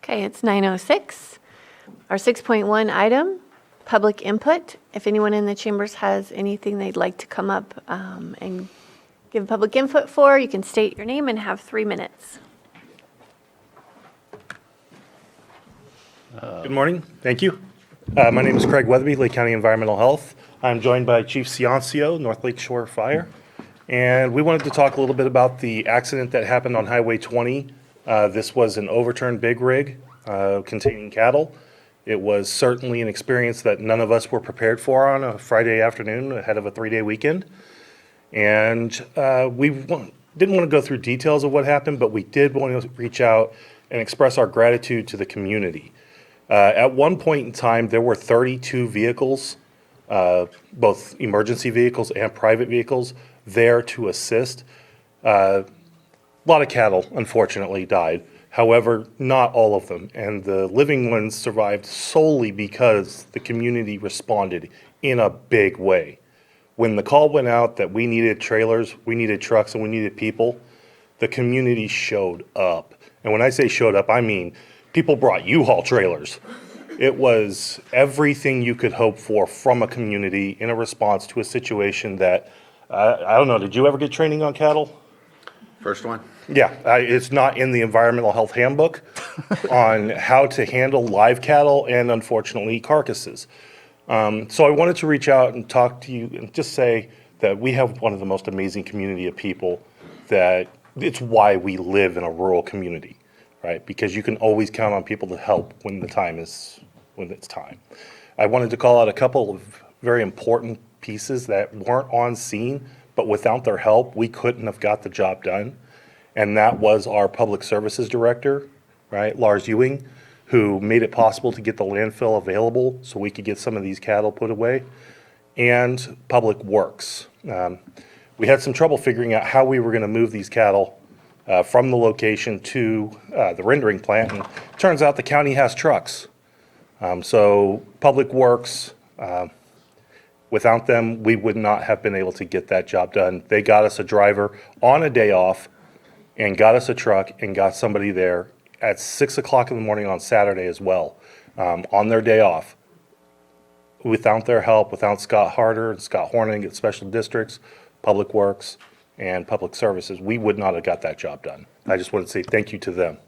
Okay, it's 9:06. Our 6.1 item, public input. If anyone in the chambers has anything they'd like to come up and give public input for, you can state your name and have 3 minutes. Good morning. Thank you. My name is Craig Weatherby, Lake County Environmental Health. I'm joined by Chief Ciancio, North Lake Shore Fire. And we wanted to talk a little bit about the accident that happened on Highway 20. This was an overturned big rig containing cattle. It was certainly an experience that none of us were prepared for on a Friday afternoon ahead of a 3-day weekend. And didn't want to go through details of what happened, but we did want to reach out and express our gratitude to the community. At one point in time, there were 32 vehicles, both emergency vehicles and private vehicles, there to assist. A lot of cattle, unfortunately, died. However, not all of them. And the living ones survived solely because the community responded in a big way. When the call went out that we needed trailers, we needed trucks, and we needed people, the community showed up. And when I say showed up, I mean people brought U-Haul trailers. It was everything you could hope for from a community in a response to a situation that, I don't know, did you ever get training on cattle? First one? Yeah, it's not in the environmental health handbook on how to handle live cattle and unfortunately carcasses. So I wanted to reach out and talk to you and just say that we have one of the most amazing community of people, that it's why we live in a rural community, right? Because you can always count on people to help when it's time. I wanted to call out a couple of very important pieces that weren't on scene, but without their help, we couldn't have got the job done. And that was our public services director, right, Lars Ewing, who made it possible to get the landfill available so we could get some of these cattle put away, and Public Works. We had some trouble figuring out how we were going to move these cattle from the location to the rendering plant, and it turns out the county has trucks. So Public Works, without them, we would not have been able to get that job done. They got us a driver on a day off and got us a truck and got somebody there at 6 o'clock in the morning on Saturday as well, on their day off. Without their help, without Scott Harder and Scott Horning at Special Districts, Public Works, and Public Services, we would not have got that job done. I just want to say thank you to them.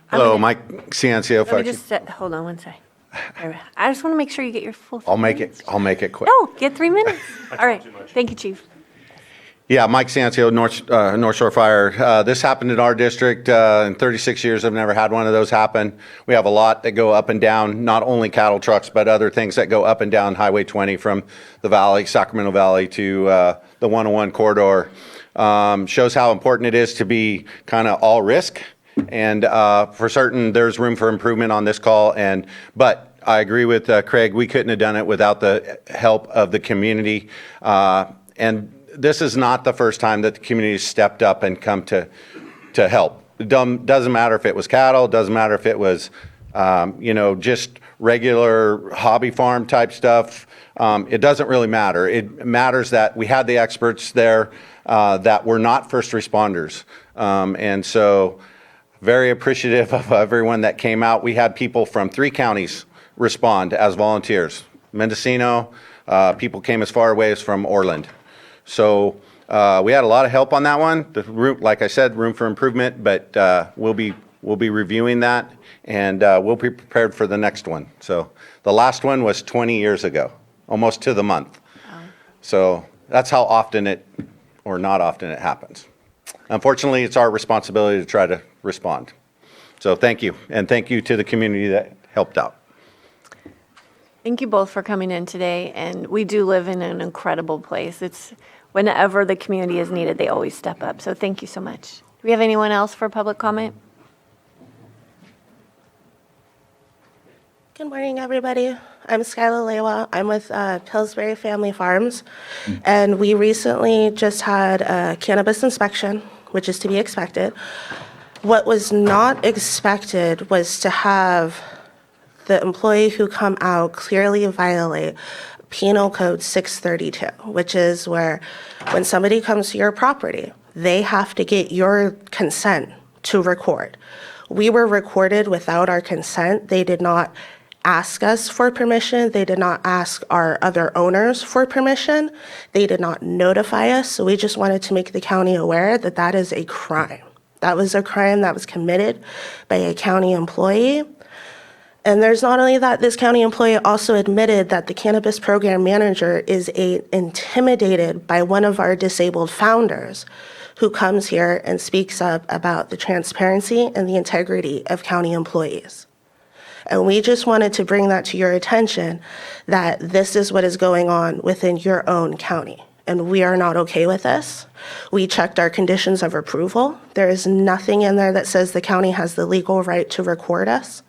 Hello, Mike Ciancio. Let me just hold on one sec. I just want to make sure you get your full 3 minutes. I'll make it quick. No, get 3 minutes. All right. Thank you, Chief. Yeah, Mike Ciancio, North Shore Fire. This happened in our district. In 36 years, I've never had one of those happen. We have a lot that go up and down, not only cattle trucks, but other things that go up and down Highway 20 from the valley, Sacramento Valley, to the 101 corridor. Shows how important it is to be kind of all risk. And for certain, there's room for improvement on this call. But I agree with Craig. We couldn't have done it without the help of the community. And this is not the first time that the community stepped up and come to help. It doesn't matter if it was cattle, doesn't matter if it was, just regular hobby farm type stuff. It doesn't really matter. It matters that we had the experts there that were not first responders. And so very appreciative of everyone that came out. We had people from 3 counties respond as volunteers. Mendocino, people came as far away as from Orland. So we had a lot of help on that one. The room, like I said, room for improvement, but we'll be reviewing that, and we'll be prepared for the next one. So the last one was 20 years ago, almost to the month. So that's how often or not often it happens. Unfortunately, it's our responsibility to try to respond. So thank you, and thank you to the community that helped out. Thank you both for coming in today, and we do live in an incredible place. It's whenever the community is needed, they always step up. So thank you so much. Do we have anyone else for public comment? Good morning, everybody. I'm Skyla Lewa. I'm with Pillsbury Family Farms, and we recently just had a cannabis inspection, which is to be expected. What was not expected was to have the employee who come out clearly violate Penal Code 632, which is where when somebody comes to your property, they have to get your consent to record. We were recorded without our consent. They did not ask us for permission. They did not ask our other owners for permission. They did not notify us. So we just wanted to make the county aware that that is a crime. That was a crime that was committed by a county employee. And there's not only that, this county employee also admitted that the cannabis program manager is intimidated by one of our disabled founders who comes here and speaks up about the transparency and the integrity of county employees. And we just wanted to bring that to your attention, that this is what is going on within your own county. And we are not okay with this. We checked our conditions of approval. There is nothing in there that says the county has the legal right to record us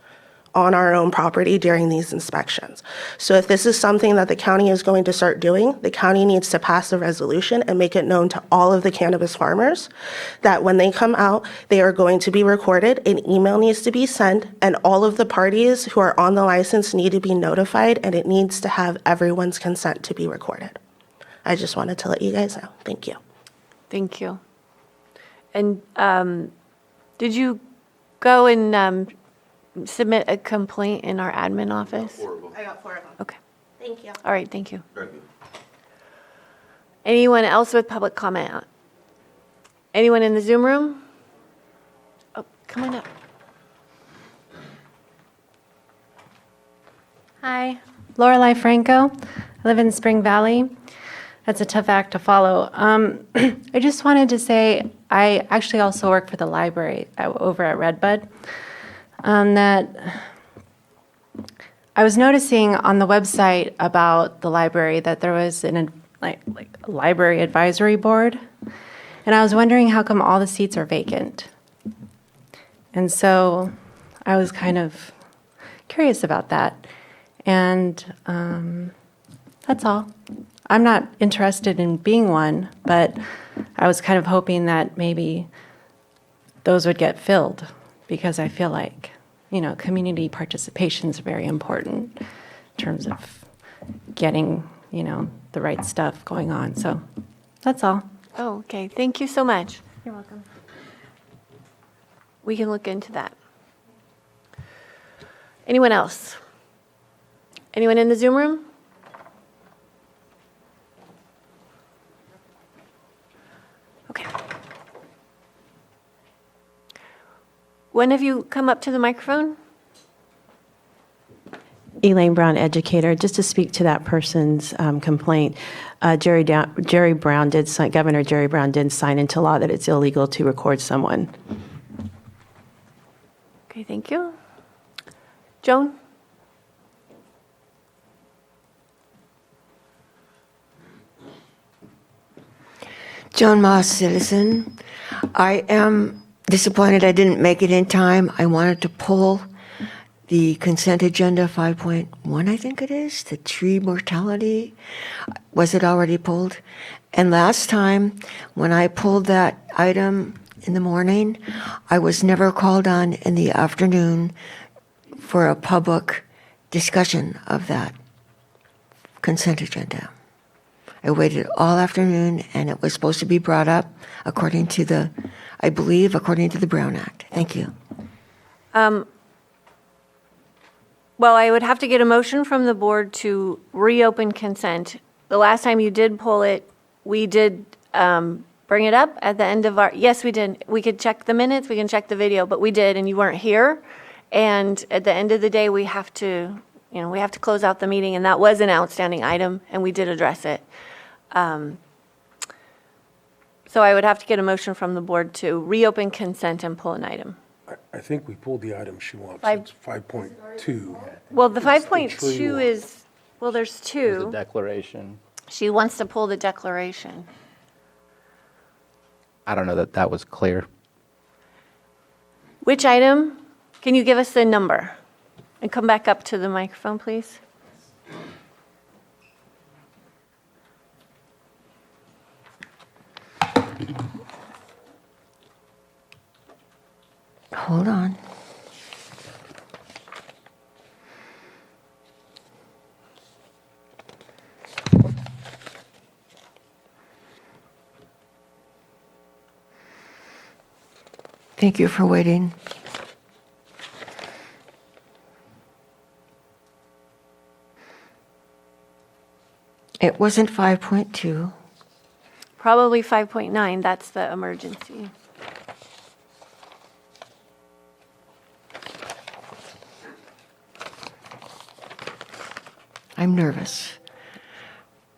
on our own property during these inspections. So if this is something that the county is going to start doing, the county needs to pass a resolution and make it known to all of the cannabis farmers that when they come out, they are going to be recorded, an email needs to be sent, and all of the parties who are on the license need to be notified, and it needs to have everyone's consent to be recorded. I just wanted to let you guys know. Thank you. Thank you. And did you go and submit a complaint in our admin office? I got 4 of them. Okay. Thank you. All right, thank you. Anyone else with public comment? Anyone in the Zoom room? Oh, come on up. Hi, Lorelei Franco. I live in Spring Valley. That's a tough act to follow. I just wanted to say I actually also work for the library over at Redbud. That I was noticing on the website about the library that there was a library advisory board, and I was wondering how come all the seats are vacant. And so I was kind of curious about that. And that's all. I'm not interested in being one, but I was kind of hoping that maybe those would get filled because I feel like, community participation is very important in terms of getting, the right stuff going on. So that's all. Oh, okay. Thank you so much. You're welcome. We can look into that. Anyone else? Anyone in the Zoom room? Okay. When have you come up to the microphone? Elaine Brown, educator. Just to speak to that person's complaint, Governor Jerry Brown did sign into law that it's illegal to record someone. Okay, thank you. Joan? Joan Moss, citizen. I am disappointed I didn't make it in time. I wanted to pull the consent agenda 5.1, I think it is, the tree mortality. Was it already pulled? And last time, when I pulled that item in the morning, I was never called on in the afternoon for a public discussion of that consent agenda. I waited all afternoon, and it was supposed to be brought up according to the Brown Act. Thank you. Well, I would have to get a motion from the board to reopen consent. The last time you did pull it, we did bring it up at the end of yes, we did. We could check the minutes, we can check the video, but we did, and you weren't here. And at the end of the day, we have to close out the meeting, and that was an outstanding item, and we did address it. So I would have to get a motion from the board to reopen consent and pull an item. I think we pulled the item she wants. Five- It's 5.2. Well, the It's the 5.2 tree one. is, well, there's The two. declaration. She wants to pull the declaration. I don't know that that was clear. Which item? Can you give us the number? And come back up to the microphone, please. Hold on. Thank you for waiting. It wasn't 5.2. Probably 5.9, that's the emergency. I'm nervous.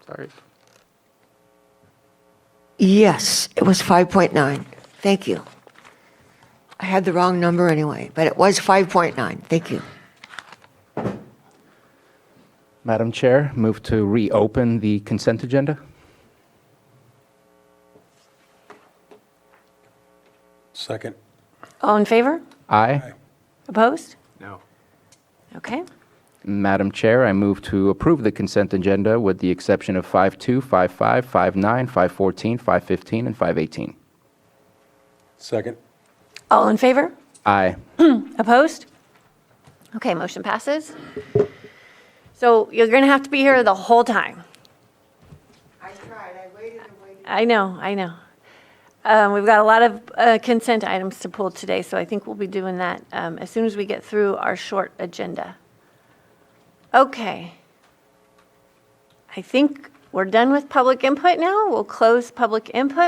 Sorry. Yes, it was 5.9. Thank you. I had the wrong number anyway, but it was 5.9. Thank you. Madam Chair, move to reopen the consent agenda. Second. All in favor? Aye. Opposed? No. Okay. Madam Chair, I move to approve the consent agenda with the exception of 5.2, 5.5, 5.9, 5.14, 5.15, and 5.18. Second. All in favor? Aye. Opposed? Okay, motion passes. So you're going to have to be here the whole time. I tried. I waited and waited. I know, I know. We've got a lot of consent items to pull today, so I think we'll be doing that as soon as we get through our short agenda. Okay. I think we're done with public input now. We'll close public input.